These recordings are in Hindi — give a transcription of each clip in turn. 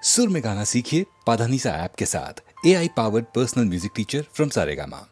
सुर में गाना सीखिए पाधानीसा ऐप के साथ। AI powered personal music teacher from Saregama.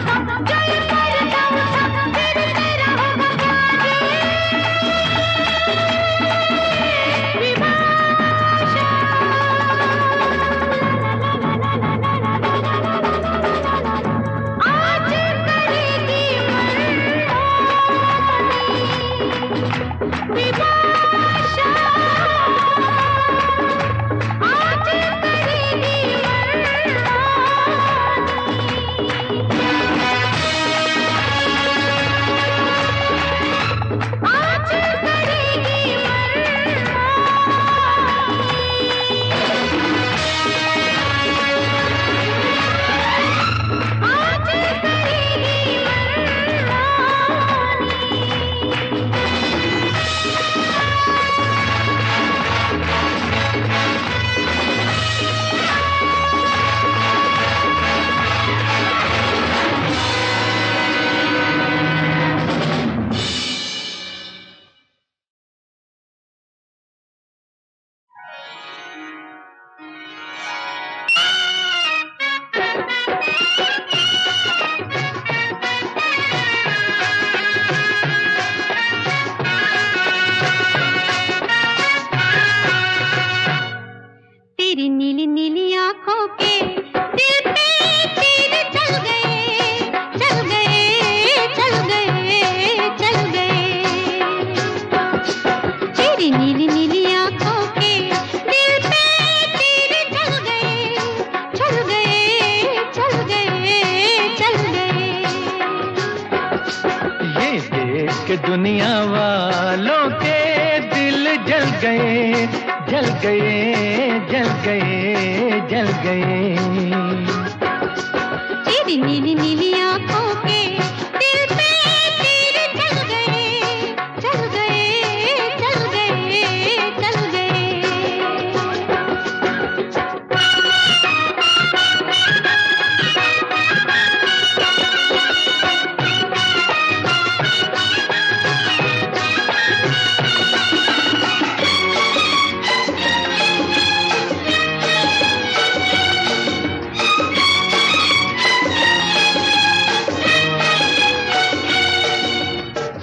Jab दुनिया वालों के दिल जल गए, जल गए, जल गए, जल गए। तेरी नीली नीली आंखों के दिल पे तीर चल गए, चल गए, चल गए, चल गए।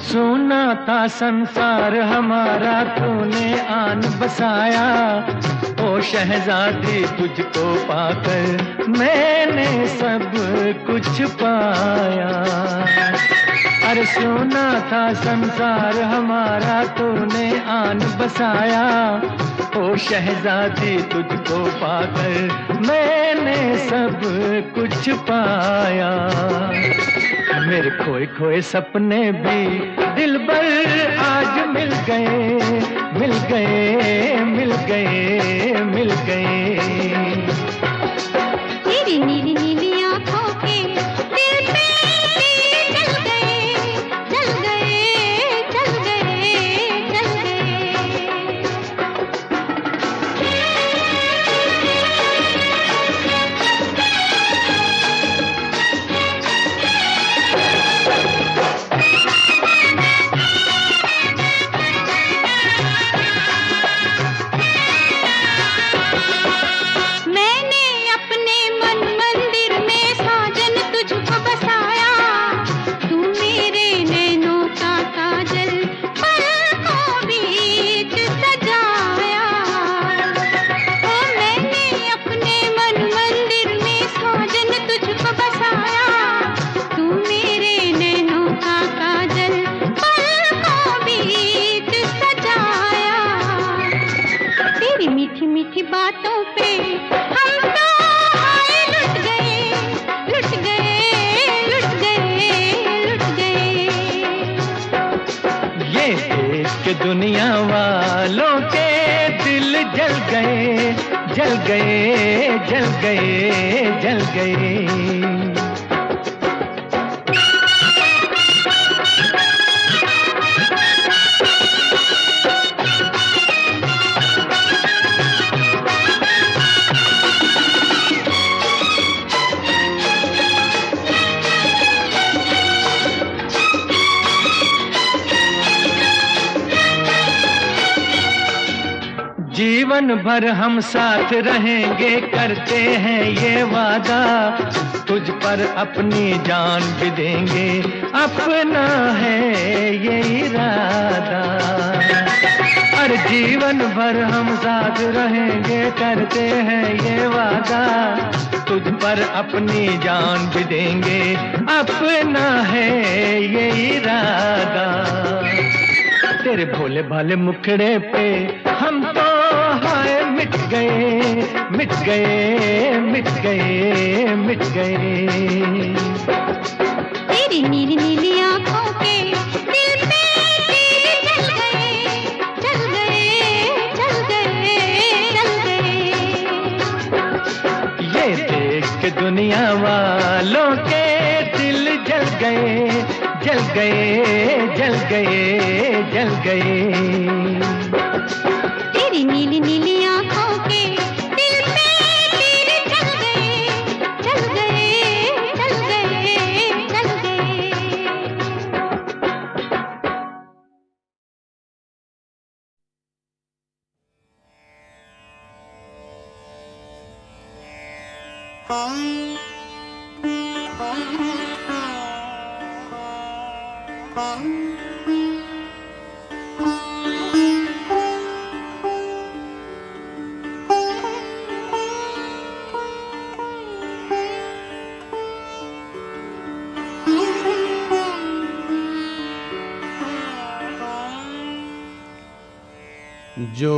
सोना था संसार हमारा, तूने आन बसाया। ओ शहजादी तुझको पाकर मैंने सब कुछ पाया। अरे सोना था संसार हमारा, तूने आन बसाया। ओ शहजादी तुझको पाकर मैंने सब कुछ पाया। मेरे खोए खोए सपने भी दिलबर आज मिल गए, मिल गए, मिल गए, मिल गए। तेरी नीली नीली आंखों के दिल पे तीर चल गए, चल गए, चल गए, चल गए। मीठी मीठी बातों पे हम तो हाय लुट गए, लुट गए, लुट गए, लुट गए। ये देख के दुनिया वालों के दिल जल गए, जल गए, जल गए, जल गए। जीवन भर हम साथ रहेंगे, करते हैं ये वादा। तुझ पर अपनी जान भी देंगे, अपना है ये इरादा। हर जीवन भर हम साथ रहेंगे, करते हैं ये वादा। तुझ पर अपनी जान भी देंगे, अपना है ये इरादा। तेरे भोले भाले मुखड़े पे हम तो हाय मिट गए, मिट गए, मिट गए, मिट गए। तेरी नीली नीली आंखों के दिल पे तीर चल गए, चल गए, चल गए, चल गए। ये देख के दुनिया वालों के दिल जल गए, जल गए, जल गए, जल गए। तेरी नीली नीली आंखों के दिल पे तीर चल गए, चल गए, चल गए, चल गए। जो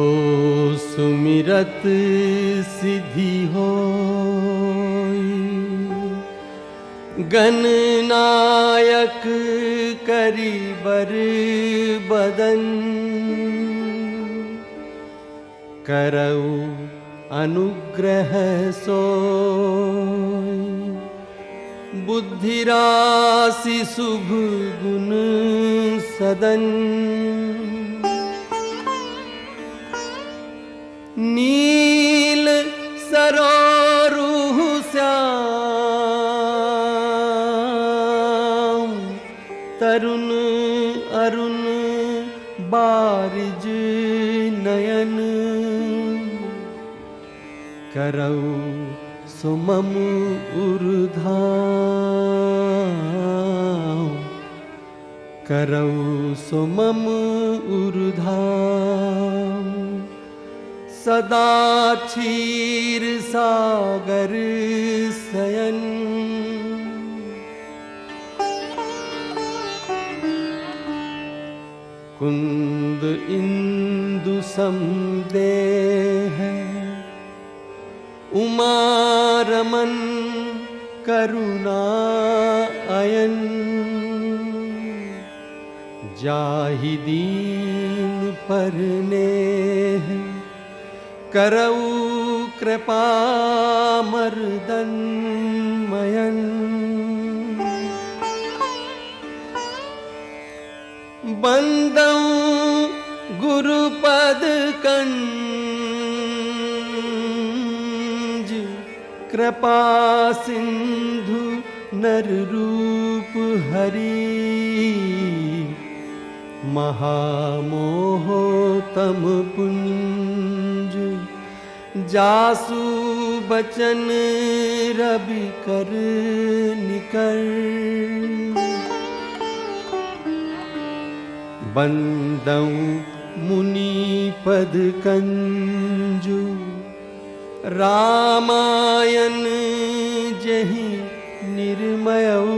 सुमिरत सिद्धि होई, गणनायक करी बर बदन करऊ अनुग्रह सोई बुद्धि राशि शुभ गुण सदन नील सरोरुह श्याम तरुण अरुण बारिज नयन करऊ सुमम उर्धाम करऊ सुमम उर्धाम सदा क्षीर सागर शयन कुंद इंदु समदेह उमा रमन करुणा अयन जाहि दीन परनेह करऊ कृपा मर्दन मयन बंदं गुरुपद कंज कृपा सिंधु नर रूप हरि महामोहतम पुंज जासु बचन रवि कर निकर बंदं मुनि पद कंजु रामायण जहि निर्मयऊ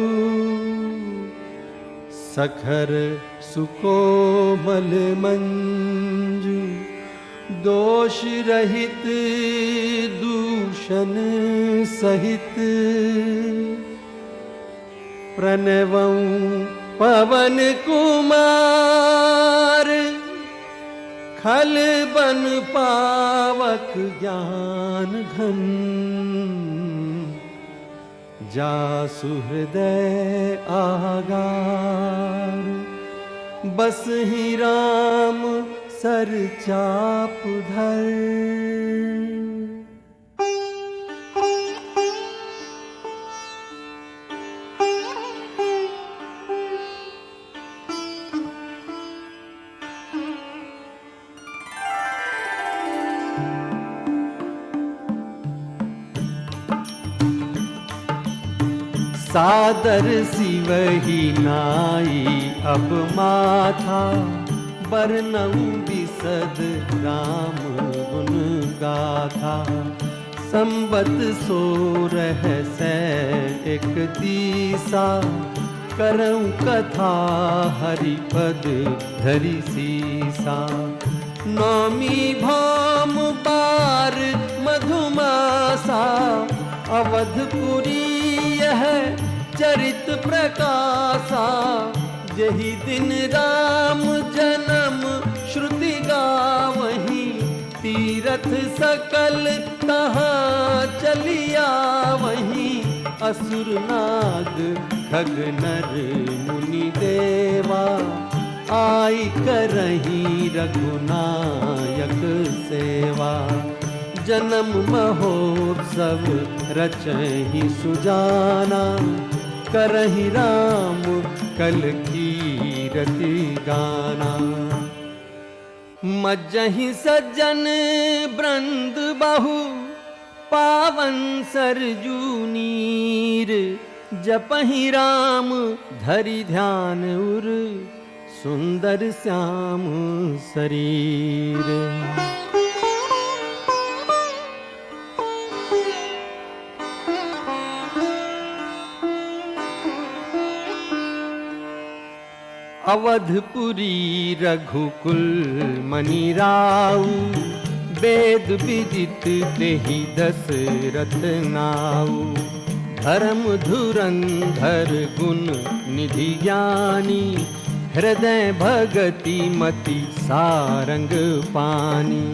सखर सुकोमल मंजु दोष रहित दूषण सहित प्रणवं पवन कुमार खल बन पावक ज्ञान घन जासु हृदय आगार बस ही राम सर चाप धर सादर सिवही नाई अब माथा बरनऊ बिसद राम गुण गाथा संबत 16 एक तीसा करऊं कथा हरिपद धरि सीसा नौमी भौम बार मधुमासा अवधपुरी यह चरित प्रकाशा यही दिन राम जन्म श्रुति गावहीं तीरथ सकल तहाँ चलिया वहीं असुर नाग खग नर मुनि देवा आई करही रघुनायक सेवा जन्म महोत्सव रचहि सुजाना करहि राम कल कीरति गाना मज्जहि सज्जन वृंद बहु पावन सरजू नीर जपहि राम धरि ध्यान उर सुंदर श्याम शरीर अवधपुरी रघुकुल मणि राउ वेद विदित तेहि दशरथ नाउ धर्म धुरंधर गुण निधि ज्ञानी, हृदय भगति मति सारंग पानी।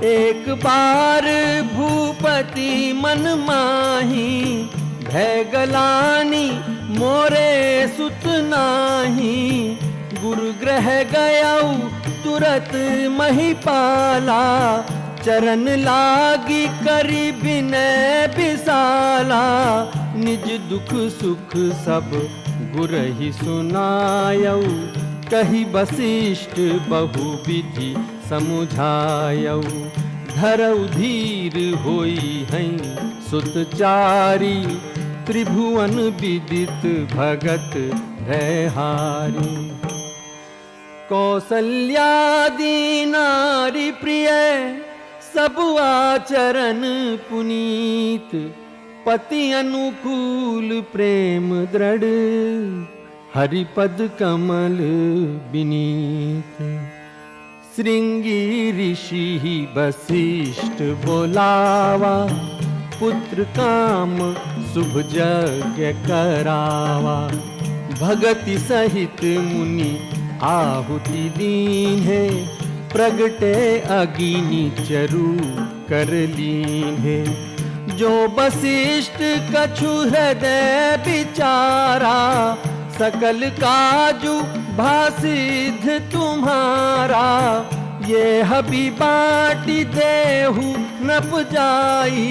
एक बार भूपति मन माही, भय गलानी मोरे सुत नाही। गुरु ग्रह गयऊ तुरत महिपाला, चरण लागी करी बिनय बिसाला। निज दुख सुख सब गुरहि सुनायऊ, कही वशिष्ठ बहुविधि समुझायऊ। धरऊ धीर होई हैं सुतचारी, त्रिभुवन विदित भगत भयहारी। कौसल्यादि नारी प्रिय सब आचरण पुनीत, पति अनुकूल प्रेम दृढ़, हरिपद कमल विनीत। श्रृंगी ऋषि वशिष्ठ बोलावा, पुत्र काम शुभ यज्ञ करावा। भगति सहित मुनि आहुति दीन्हे, प्रगटे अगिनि चरु कर लीन्हे। जो वशिष्ठ कछु हृदय विचारा, सकल काजु भासिद्ध तुम्हारा। ये हबी बाटी देहु न पुजाई,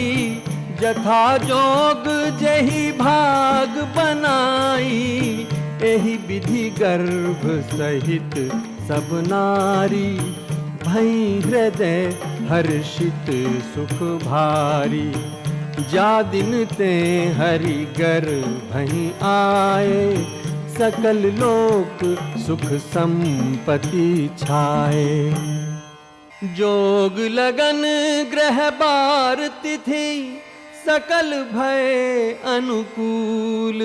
जथा जोग जही भाग बनाई। एहि विधि गर्भ सहित सब नारी, भई हृदय हर्षित सुख भारी। जा दिन ते हरि गर्भहि आए, सकल लोक सुख संपत्ति छाए। जोग लगन ग्रह बार तिथि, सकल भय अनुकूल।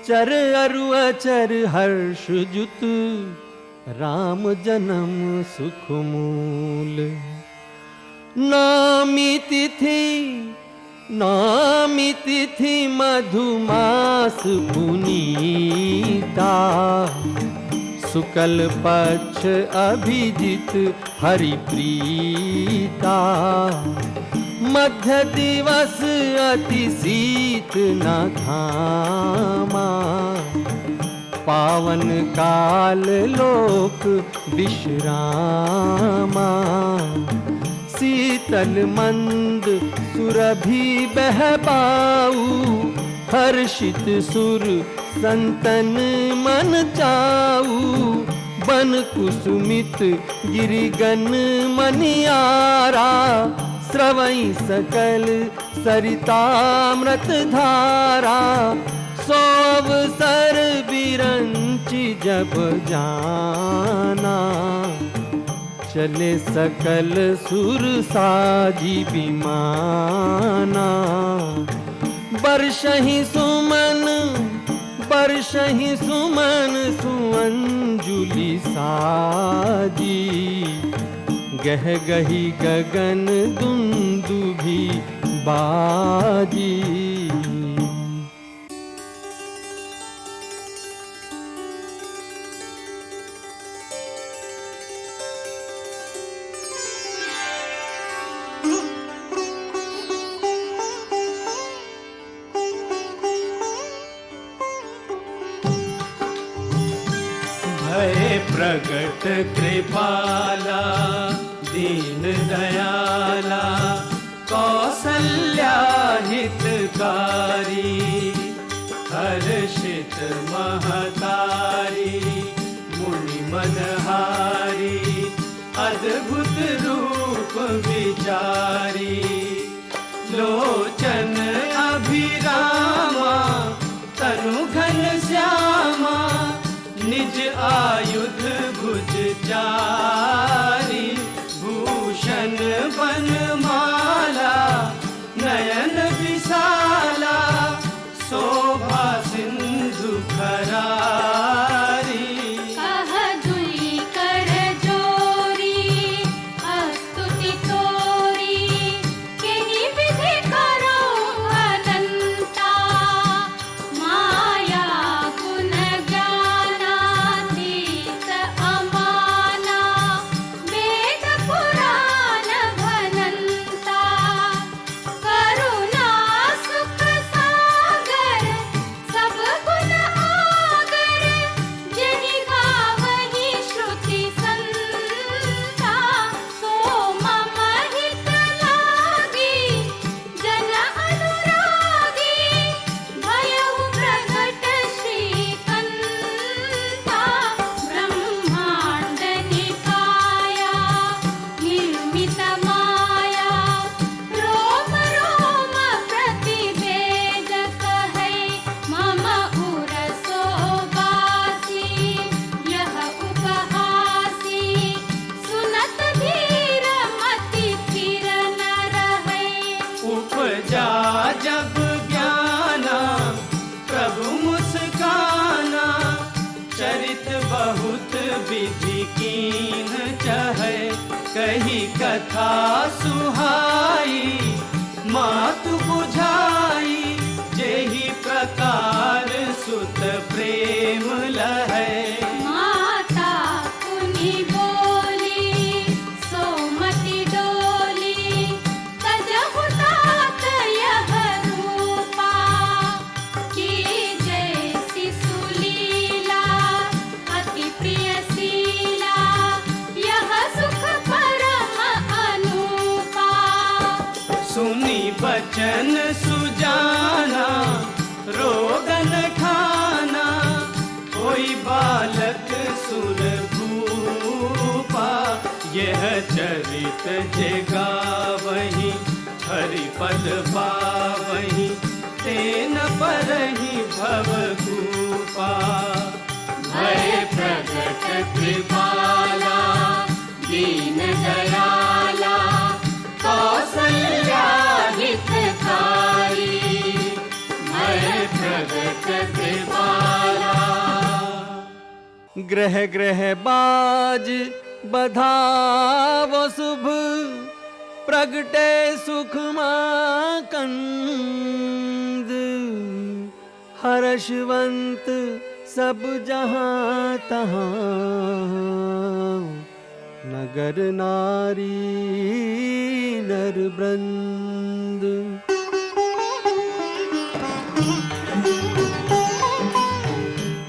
चर अरु अचर हर्ष जुत, राम जन्म सुख मूल। नामी तिथि मधुमास पुनीता, शुक्ल पक्ष अभिजित हरिप्रीता। मध्य दिवस अति शीत न घामा, पावन काल लोक विश्रामा। शीतल मंद सुरभि बहबाऊ, हर्षित सुर संतन मन चाऊ। बन कुसुमित गिरिगन मनियारा, स्रवई सकल सरितामृत धारा। सो अवसर बिरंचि जब जाना, चले सकल सुर साजी विमाना। बरसहि सुमन सुअंजुलि साजी। गह गही गगन दुंदुभि बाजी। भय प्रगट कृपाला दीन दयाला, कौसल्या हितकारी। हर्षित महतारी मुनि मनहारी, अद्भुत रूप विचारी। लोचन अभिरामा तनु घन श्यामा, निज आयुध भुज चारी। भूषण बनमाला नयन विशाला, शोभा सिंधु खरारी। कह दुई कर जोरी, स्तुति तोरी, केहि विधि करो कीन चहे कही कथा सुहाई मातु बुझाई जेहि प्रकार सुत प्रेम लहै माता पुनि बोली सोमति डोली तजहु तात यह रूपा की जैसी सुलीला अति प्रिय शीला यह सुख परम अनूपा सुनी बचन सुजाना रोगन ठाना कोई बालक सुर भूपा यह चरित जे गावहि हरिपद पावहि तेन परहि भव कूपा भय प्रगट कृपाला दीन दयाला कौसल्या हितकारी भय प्रगट कृपाला। ग्रह ग्रह बाज बधावो शुभ प्रगटे सुख माकंद हर्षवंत सब जहाँ तहाँ नगर नारी नर वृंद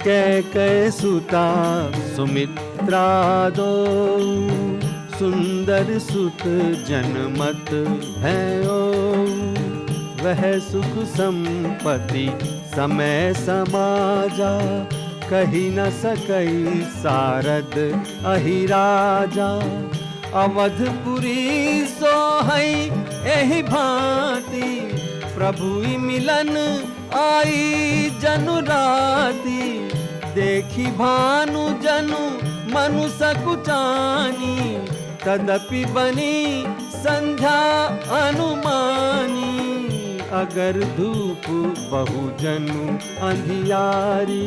कै सुता सुमित्रा दो सुंदर सुत जनमत भयो वह सुख संपत्ति समय समाजा कही न सकई सारद अहिराजा अवधपुरी सोहई एहि भांति प्रभु मिलन आई जनु राती देखी भानु जनु मनु सकुचानी तदपि बनी संध्या अनुमानी अगर धूप बहुजनु अंधियारी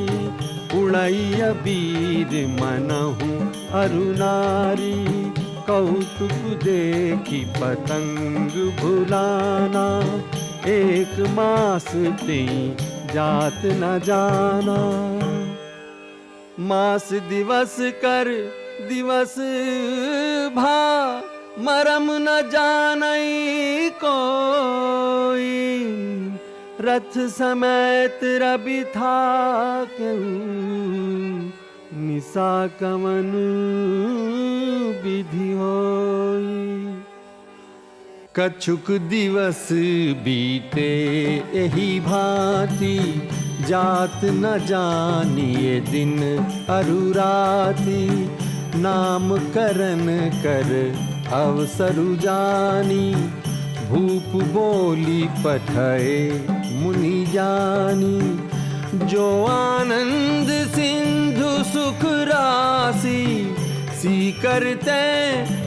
उड़ैया वीर मनहु अरुणारी कौतुक देखी पतंग भुलाना एक मास ते जात न जाना मास दिवस कर दिवस भा मरम न जानई कोई रथ समेत रवि था निशा कवन विधि होई कछुक दिवस बीते एही भांति जात न जानिए दिन अरुराती नाम करन कर अवसरु जानी भूप बोली पठए मुनि जानी जो आनंद सिंधु सुख राशि सी करते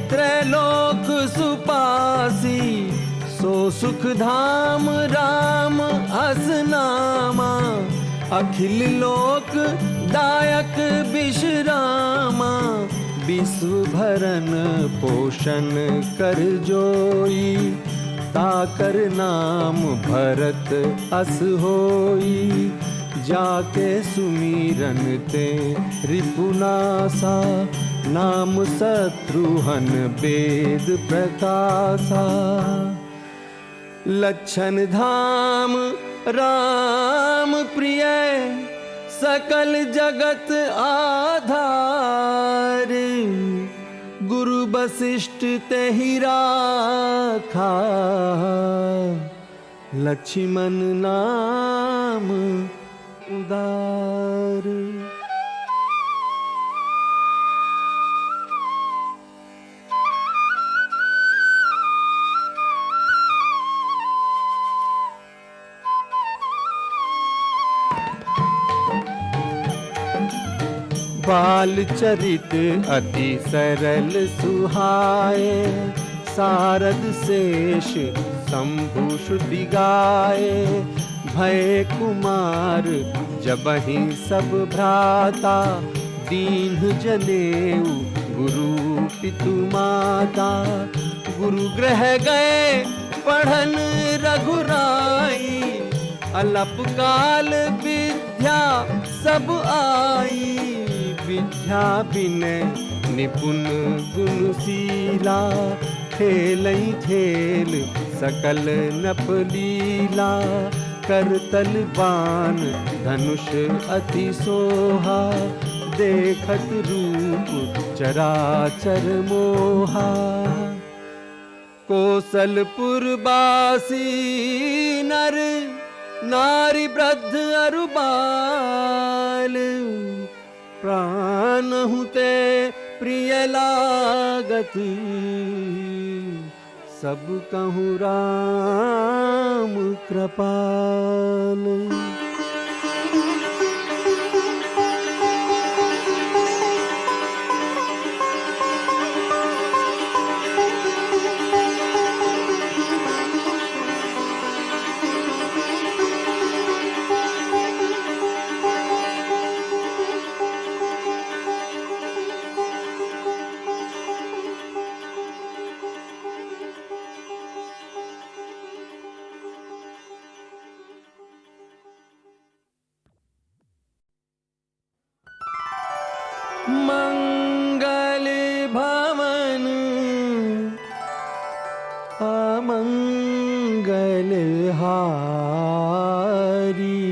त्रैलोक सुपासी सो सुख धाम राम असनामा अखिल लोक दायक विश्रामा विश्व भरन पोषण कर जोई ताकर नाम भरत अस होई जाके सुमीरन ते रिपुनासा नाम शत्रुहन वेद प्रकाशा लक्षण धाम राम प्रिय सकल जगत आधार गुरु वशिष्ठ तेहि राखा लक्ष्मण नाम उदार बाल चरित अति सरल सुहाए सारद शेष शंभु श्रुति गाए भय कुमार जबहि सब भ्राता दीन जनेऊ पितु माता, गुरु ग्रह गए पढ़न रघुराई। अल्पकाल विद्या सब आई, विद्या बिनय निपुण गुणशीला। खेलई खेल सकल नपलीला, करतल बाण धनुष अति सोहा। देखत रूप चराचर मोहा, कोसलपुर बासी नर नारी वृद्ध अरु बाल। प्राण हुते प्रिय लागत, सब कहूँ राम कृपाल। मंगल भवन अमंगल हारी,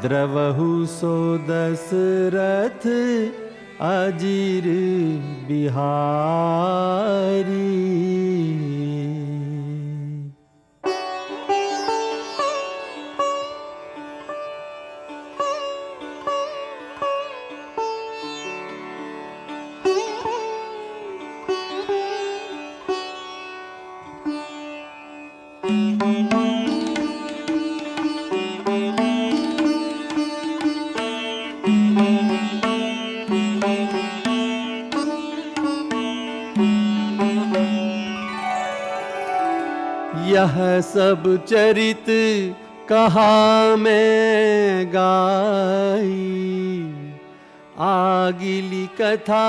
द्रवहु सो दशरथ अजीर बिहारी। यह सब चरित कहा मैं गाई, आगिली कथा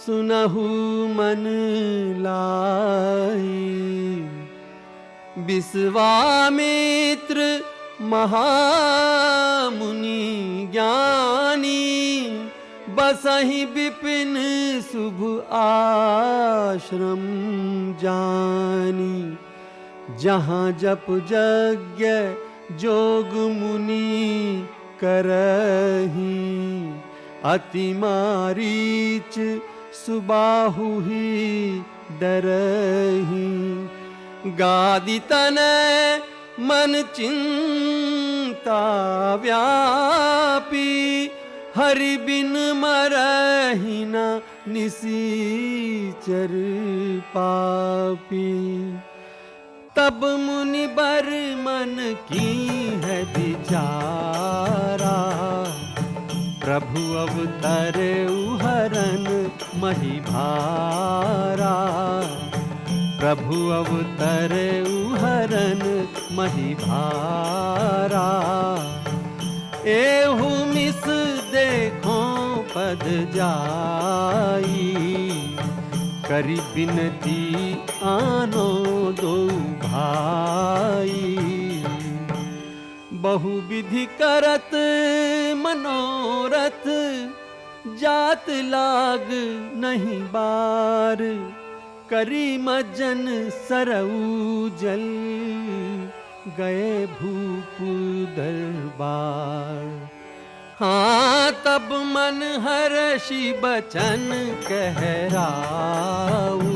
सुनहु मन लाई। विश्वामित्र महामुनि ज्ञानी, बसहि विपिन शुभ आश्रम जानी। जहाँ जप यज्ञ जोग मुनि करही, अति मारीच सुबाहु ही डरही। गादि तनय मन चिंता व्यापी, हरि बिन मरहि न निसीचर पापी। तब मुनि बर मन की है विचारा, प्रभु अवतरे हरन मही भारा। प्रभु अवतरे हरन मही भारा। एहु मिस देखो पद जाई, करी बिनती आनो दो भाई। बहु विधि करत मनोरथ, जात लाग नहीं बार। करी मज्जन सरऊ जल, गए भूप दरबार। हाँ तब मन हर्षि बचन कहराऊ,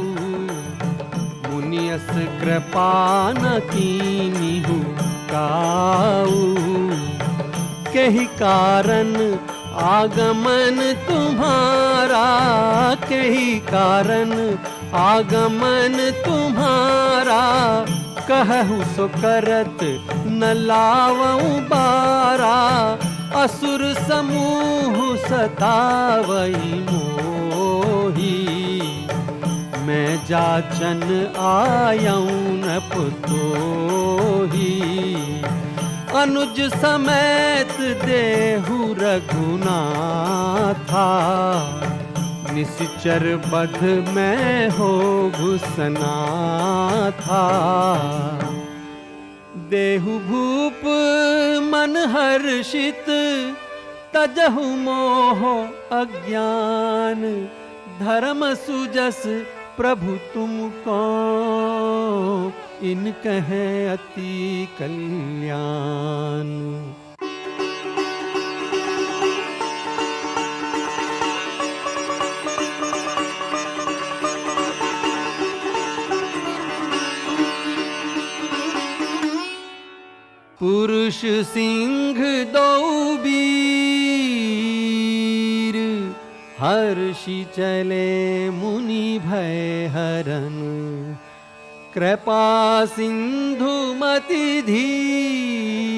मुनियस कृपा न कीन्हु काऊ। कही कारण आगमन तुम्हारा, कही कारण आगमन तुम्हारा। कहु सो करत न लावऊं बारा, असुर समूह सतावई मोही। मैं जाचन आयऊं न पुतोही, अनुज समेत देहु रघुनाथा, निश्चर बध में हो घुसना था। देहु भूप मन हर्षित, तजहु मोह अज्ञान, धर्म सुजस प्रभु तुमको, इन कहे अति कल्याण। पुरुष सिंह दो वीर, हर्षि चले मुनि भय हरन, कृपा सिंधु मति धीर,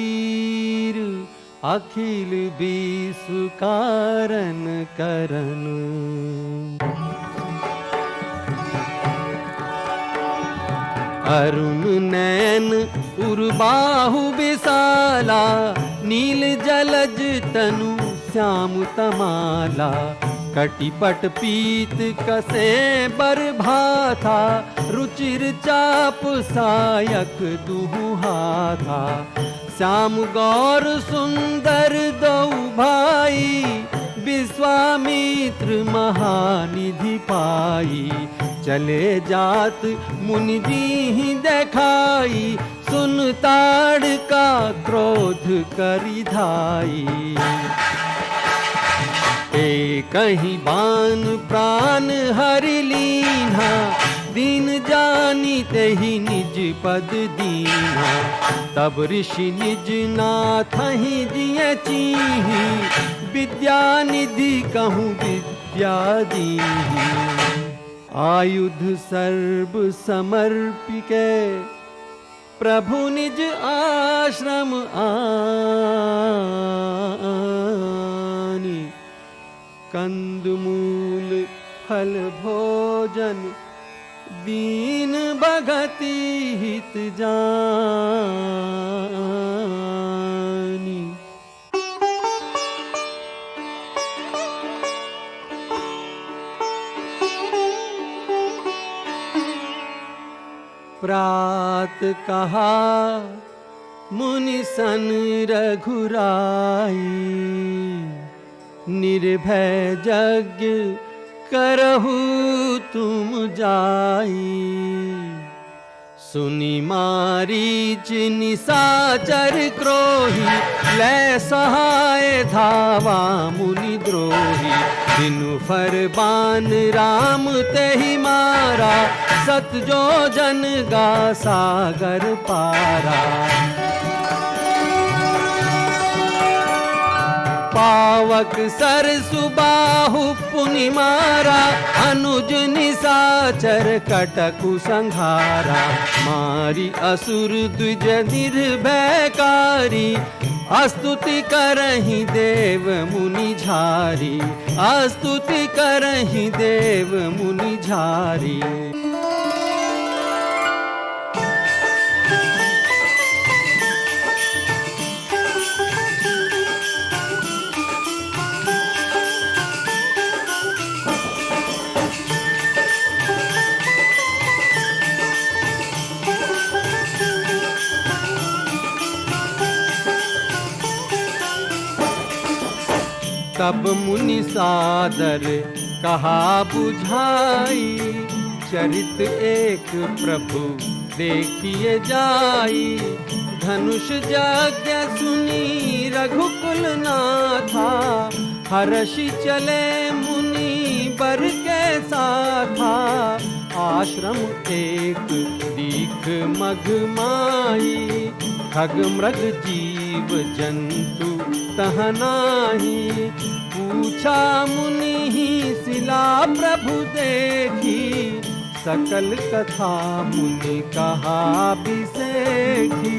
अखिल विश्व कारण करन। अरुण नैन उर्बाहु विशाला, नील जलज तनु श्याम तमाला, कटिपट पीत कसे बर भाथा, रुचिर चाप सायक दुहु हाथा। श्याम गौर सुंदर दो भाई, विश्वामित्र महानिधि पाई, चले जात मुनि दीहि देखाई, सुन ताड़ का क्रोध करि धाई। कहीं बान प्राण हरि लीन्हा, दीन जानी तेहि निज पद दीन्हा, तब ऋषि निज नाथ ही दिए चीहि, विद्या निधि कहूँ विद्या दीहि। आयुध सर्व समर्पिके, प्रभु निज आश्रम आनी, कंदमूल फल भोजन, दीन भगति हित जानी। प्रात कहा मुनि सन रघुराई, निर्भय यज्ञ करहु तुम जाई। सुनि मारीच निशाचर क्रोही, लै सहाय धावा मुनि द्रोही। बिनु फरमान राम तेहि मारा, सत जो जन गा सागर पारा। पावक सर सुबाहु पुनि मारा, अनुज निशाचर कटकु संहारा। मारी असुर द्विज निर्भयकारी, स्तुति करहि देव मुनि झारी। स्तुति करहि देव मुनि झारी। तब मुनि सादर कहा बुझाई, चरित एक प्रभु देखिए जाई। धनुष यज्ञ सुनी रघुकुल नाथा, हर्षि चले मुनि बर के साथा। आश्रम एक दीख मग माई, खग मृग जीव जंतु तह नाही। पूछा मुनि ही शिला प्रभु देखी, सकल कथा मुनि कहा बिसेखी।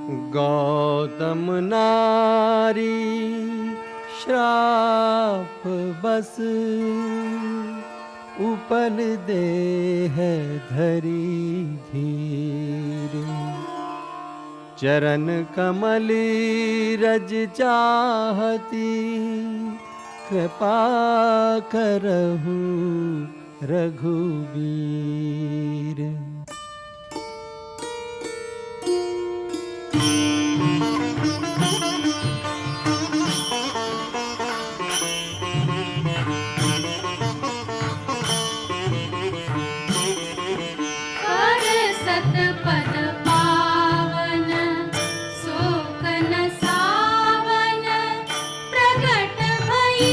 गौतम नारी श्राप बस उपल दे है धरी धीर। चरण कमल रज चाहती कृपा करहु रघुवीर। कर सतपद पावन शोक न सावन प्रगट भई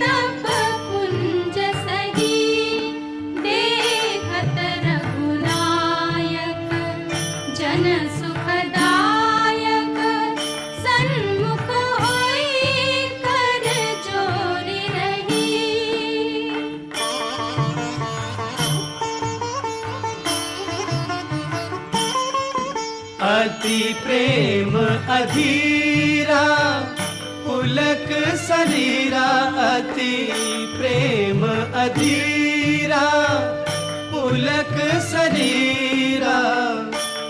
तब कुंज सही देखत रघुनायक जन सुखदायक सन्मुख होई कर जोरि रही। अति प्रेम अधीरा पुलक शरीरा, अति प्रेम अधीरा पुलक शरीरा।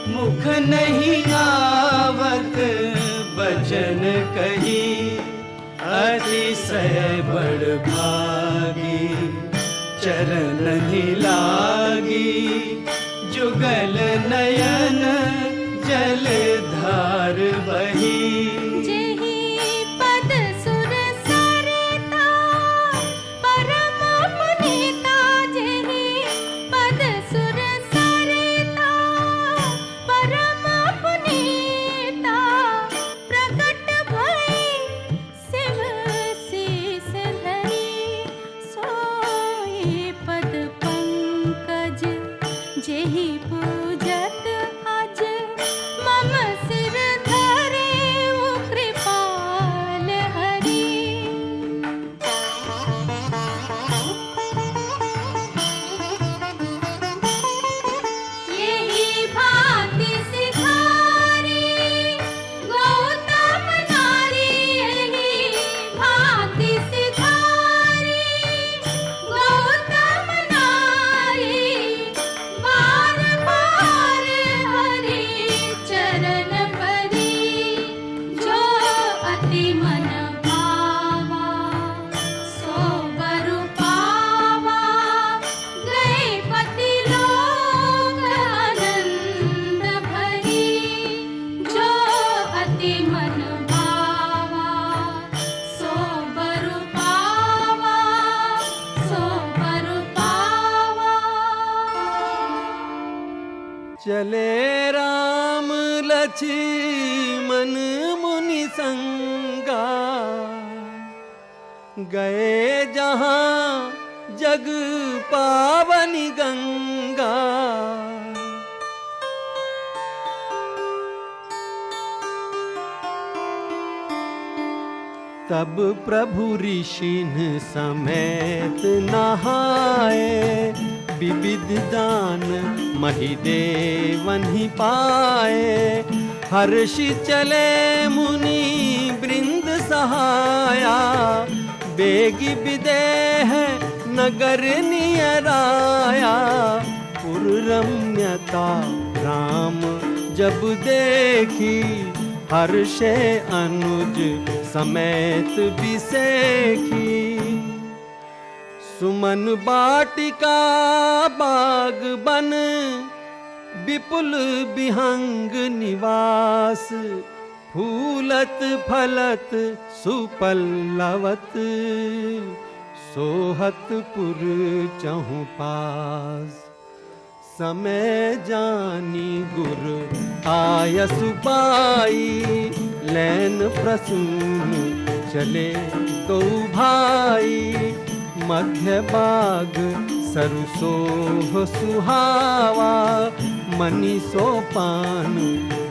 मुख नहीं आवत बचन कही, अतिशय बड़ भागी चरण ही लागी। जुगल नयन जल धार बही, जेहि पद सुर सरता परम पुनीता। जेहि पद सुर सरता परम पुनीता। प्रकट भई शिव शीस धरी सोई पद पंकज। जेहि पूजत अज मम सिर धरे वो कृपाल हरि। यही भांति सिधारी गौतम नारी। यही भांति सिधारी गौतम नारी। बार बार हरि चरण परी जो अति मन भावा सो बरु पावा। गए पति लोक आनंद भरी जो अति मन भावा सो बरु पावा सो बरु पावा। चले राम लक्ष्मण मुनि संगा, गए जहाँ जग पावनी गंगा। तब प्रभु ऋषिन समेत नहाए, विविध दान महिदेवन ही पाए। हर्षि चले मुनि वृंद सहाया, बेगी विदेह नगर नियराया। पुर रम्यता राम जब देखी, हर्षे अनुज समेत बिसेखी। सुमन बाटिका बाग बन, विपुल विहंग निवास। फूलत फलत सुपल्लवत, सोहत पुर चहु पास। समय जानी गुर आयस पाई, लैन प्रसून चले दो भाई। मध्य बाग सरुसोह सुहावा, मनी सोपान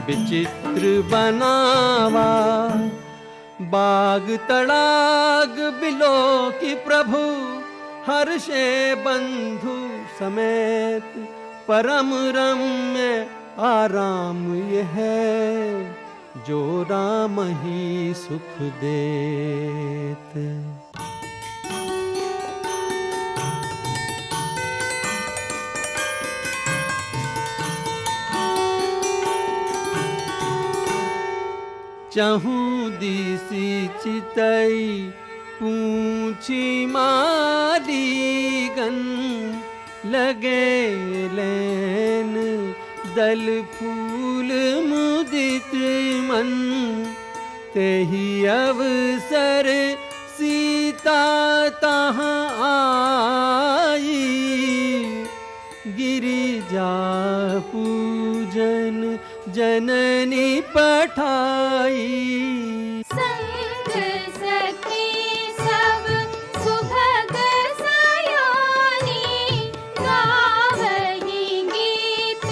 विचित्र बनावा। बाग तड़ाग बिलो की प्रभु, हर्षे बंधु समेत। परम रम्य आराम ये है जो राम ही सुख देते। चहूँ दिसी चितई पूछी मालीगन, लगे लेन दल फूल मुदित मन। तेहि अवसर सीता तहाँ आई, गिरिजा पूजन जननी पठाई। संग सखी सब सुभग सयानी, गावही गीत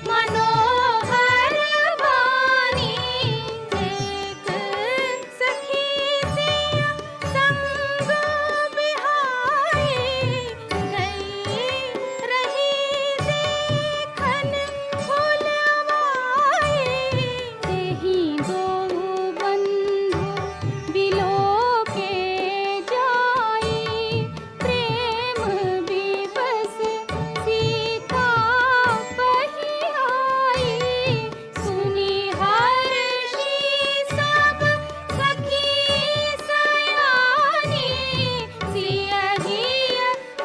मनोहर वाणी। एक सखी सिया संग बिहाई, गई रही देखन फुलवाई। तेहि दो बंधु बिलो के जाई, प्रेम विवश सीता पही आई। सुनी हर्षि सब सखी सयानी, सियहि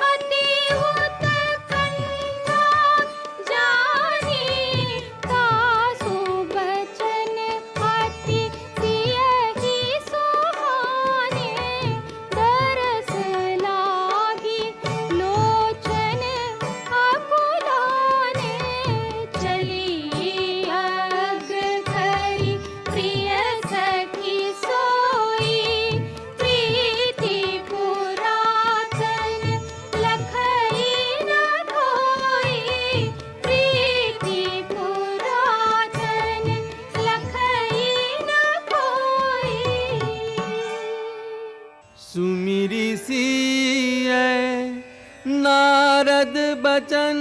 अति उत्कंठा जानी। तासु बचन अति सियहि सुहाने, दरस लागी लोचन आकुलाने। चली अग्र धरि प्रिय सखी सोई, प्रीति पुरातन लखई न खोई। प्रीति पुरातन लखई न खोई। सुमिरी सिय नारद बचन,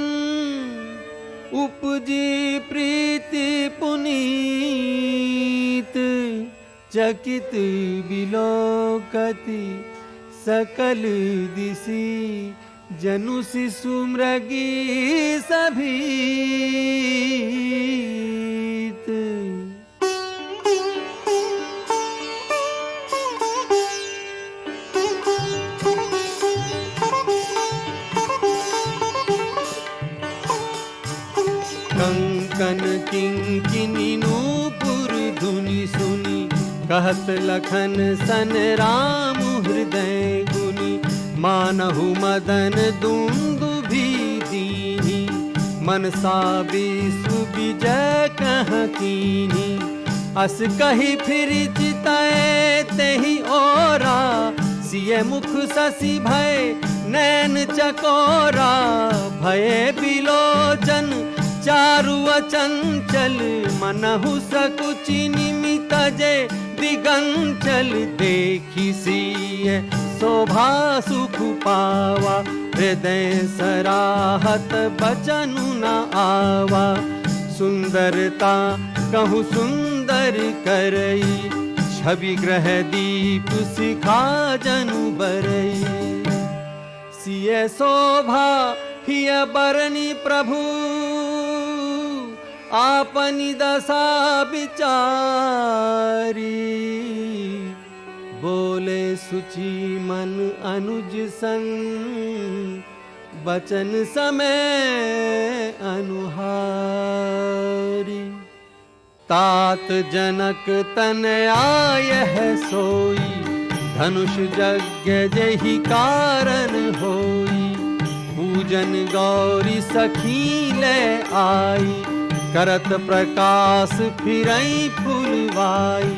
उपजी प्रीति पुनीत। चकित बिलोकति सकल दिशि, जनु शिशु मृगी सभीत। कंकन किंकिनी नूपुर धुनि सुनी, कहत लखन सन राम हृदय गुनी। मानहु मदन दुंदुभि दीनी, मनसा विषु विजय कह कीनी। अस कही फिर चितय तेहि ओरा, सिय मुख शशि भय नैन चकोरा। भये बिलोचन चारु अचंचल, मनहु सकुचि निमित जे दिगंचल। देखी सिय शोभा सुख पावा, हृदय सराहत बचनु न आवा। सुंदरता कहु सुंदर करई, छवि ग्रह दीप सिखा जनु बरई। सिय शोभा हिय बरनी प्रभु, आपनी दशा विचारी। बोले सुचि मन अनुज संग, बचन समय अनुहारी। तात जनक तन आय है सोई, धनुष यज्ञ जहि कारण होई। पूजन गौरी सखी ले आई, करत प्रकाश फिरई फुलवाई।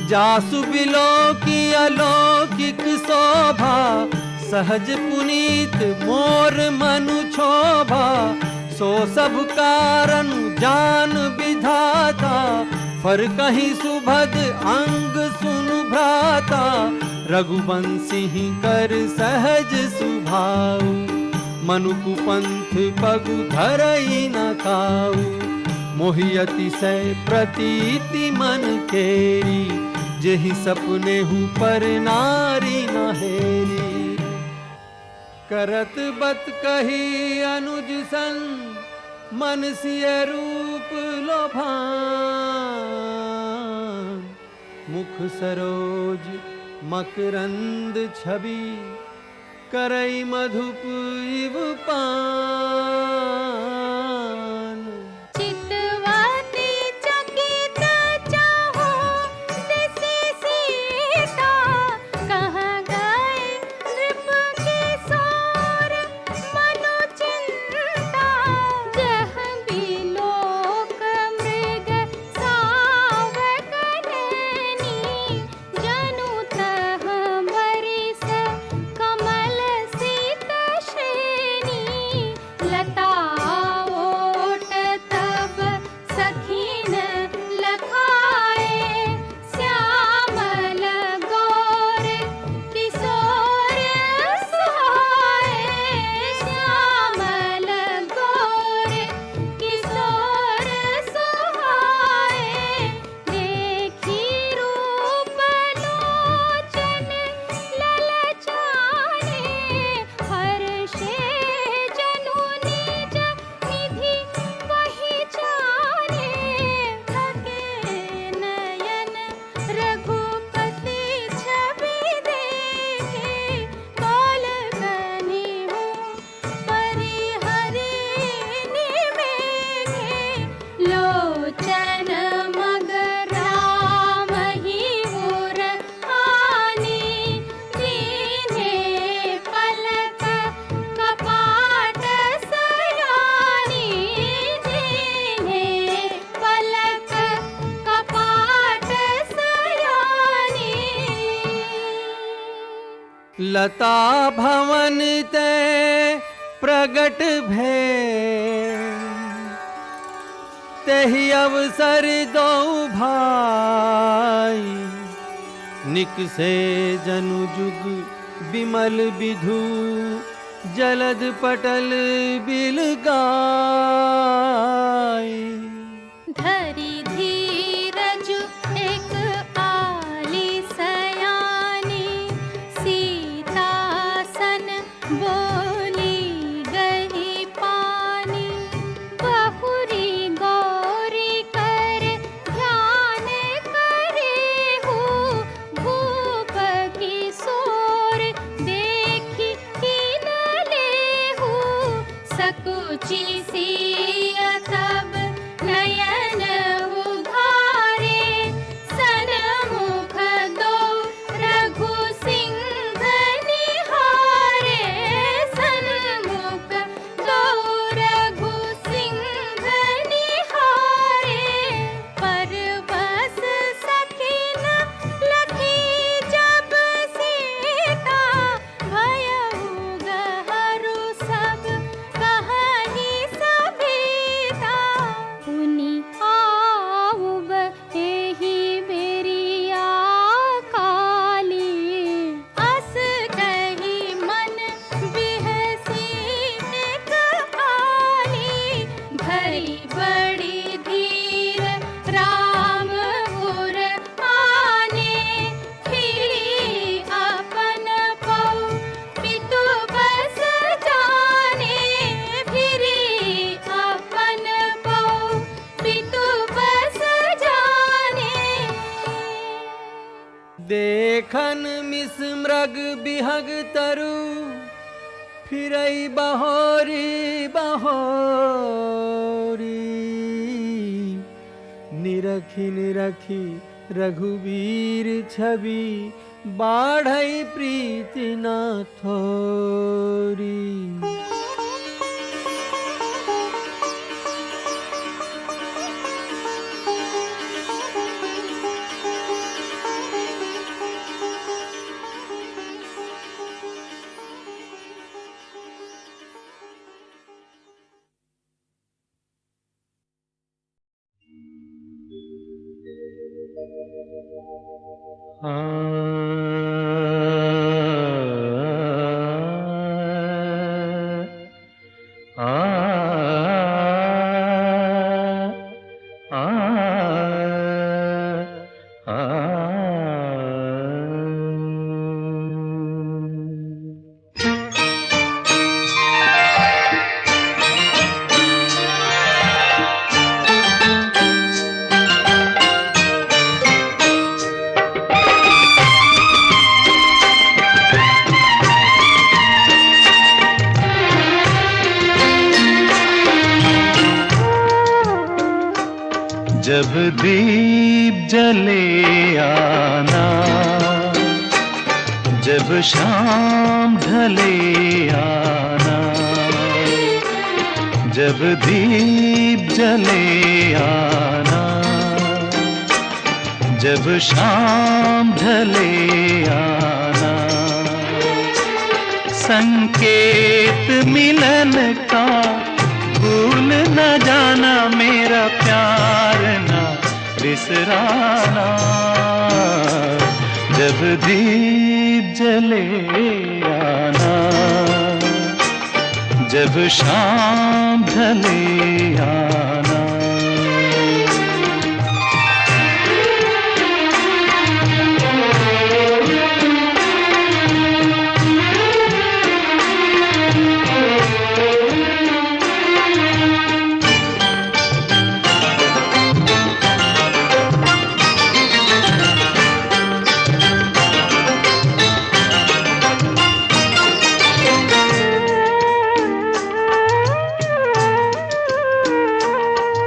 जासु बिलो की अलौकिक शोभा, सहज पुनीत मोर मनु क्षोभा। सो सब कारण जान विधाता, फर कहीं सुभद अंग सुनु भ्राता। रघुवंशी कर सहज सुभाऊ, मनुकुपंथ पगु धरई न काऊ। मोहि अतिशय प्रतीति मन केरी, जेहि सपने हूँ पर नारी न हेरी। करत बत कही अनुज सन, मन सिय रूप लोभान। मुख सरोज मकरंद छवि, करई मधुप इव पान। चितवती चकित चाहो दिसि सीता, कहाँ गए नृप किशोर मनु चिंता। जह बिलोक मृग सावक नैनी, जनु तह बरिस कमल सीत श्रेणी। लता ओट तब सखीन लखाए, श्यामल गौर किशोर सुहाए। श्यामल गौर किशोर सुहाए, देखी रूप लोचन ललचाने। हर्षे जनु निज निधि पहिचाने, थके नयन रघुपति छवि देखे। कौल कनि हूँ परिहरि निमेघे, लोचन मग राम ही उर आनी। दीन्हे पलक कपाट सयानी, दीन्हे पलक कपाट सयानी। लता भवन ते प्रगट भे, तेहि अवसर दो भाई। निकसे जनु जुग विमल विधु, जलद पटल बिल गाय। धरि धीरज एक आली सयानी, सीता सन बोली गही पानी। बहुरी गौरी कर ध्यान करे हूँ, भूप किशोर देखी कीन लेहू। सकुचि सिय तब नयन उघारे, सन्मुख दो रघु सिंह निहारे। सन्मुख दो रघु सिंह निहारे, परबस सखिन लखी जब सीता। भयउ गहरू सब कहानी सभीता। पुनि आउब एहि बेरिया काली, अस कही मन बिहसी एक आली। भई बड़ी धीर राम उर आने, फिरी अपन पौ पितु बस जाने। फिरी अपन पौ पितु बस जाने। देखन मिस मृग बिहग तरु, फिरई बहोरी बहोरी। निरखी निरखी रघुवीर छवि, बाढ़ई प्रीति न थोरी। जब दीप जले आना, जब शाम ढले आना, जब दीप जले आना, जब शाम ढले आना, संकेत मिलन का भूल न जाना, मेरा प्यार न बिसराना। जब दीप जले आना, जब शाम ढले आना।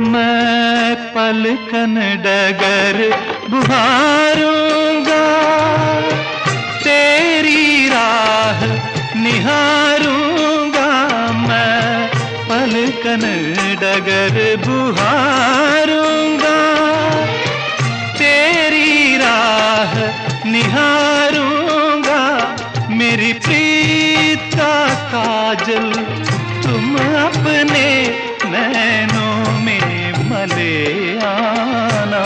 मैं पलकन डगर बुहारूंगा, तेरी राह निहारूंगा। मैं पलकन डगर बुहारूंगा, तेरी राह निहारूंगा। मेरी प्रीत का काजल तुम अपने नैनों में मले आना।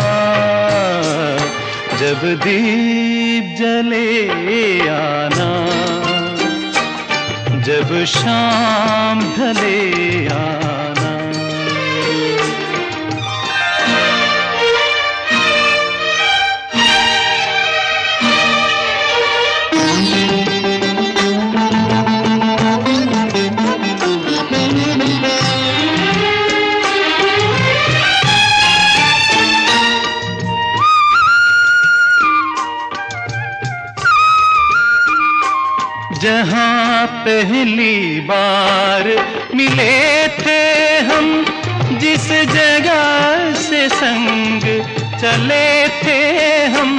जब दीप जले आना, जब शाम ढले आना। जहाँ पहली बार मिले थे हम, जिस जगह से संग चले थे हम।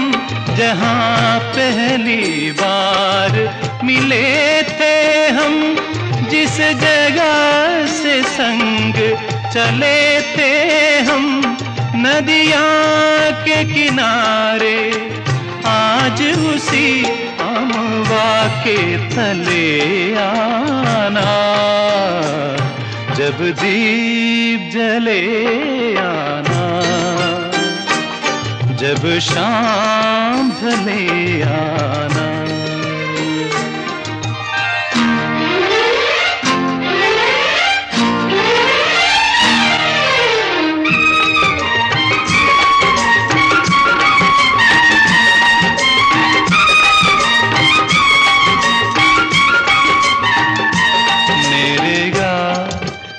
जहाँ पहली बार मिले थे हम, जिस जगह से संग चले थे हम। नदियाँ के किनारे आज उसी अमवा के तले आना। जब दीप जले आना, जब शाम ढले आना।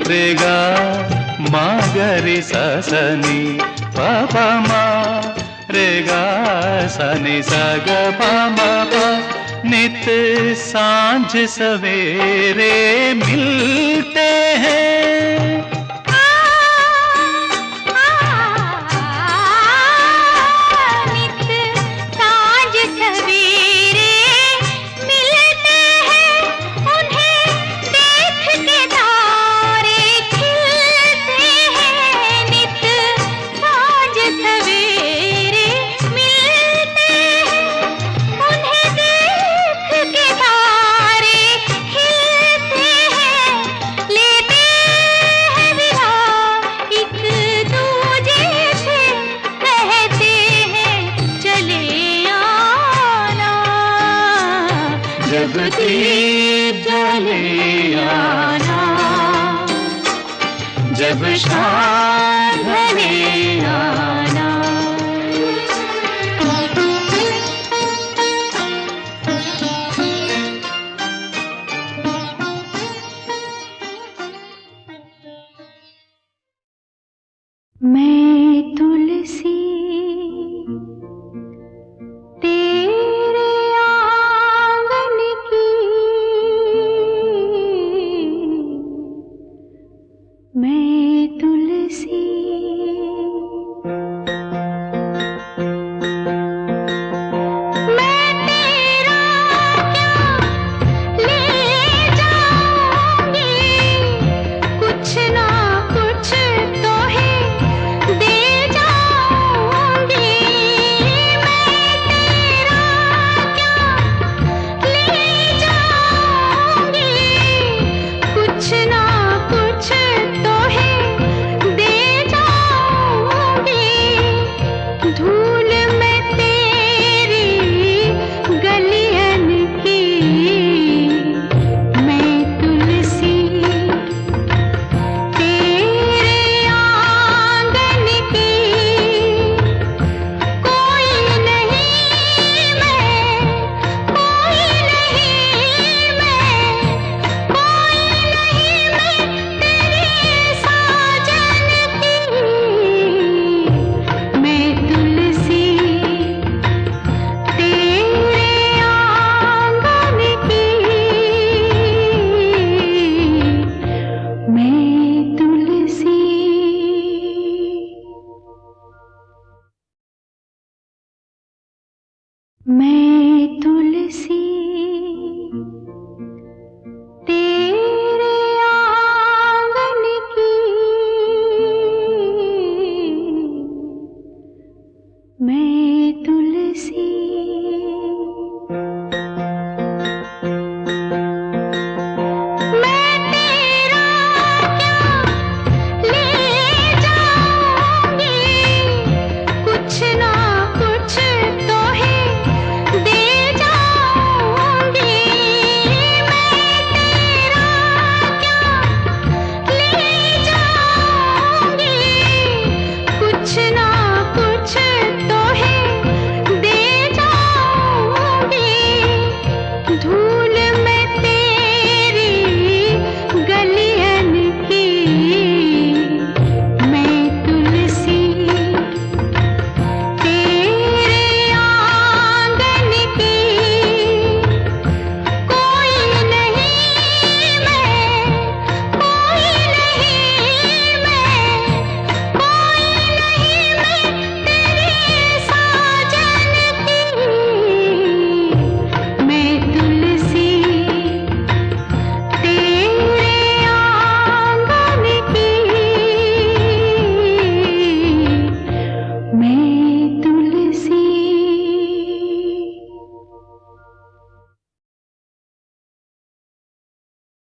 रेगा मा गरि सा सनी पा पा मा, रेगा सनी सा ग पा मा पा। नित सांझ सवेरे मिलते हैं, जब दीप जले आना, जब शाम ढले आना। मैं तुलसी तेरे आंगन की, मैं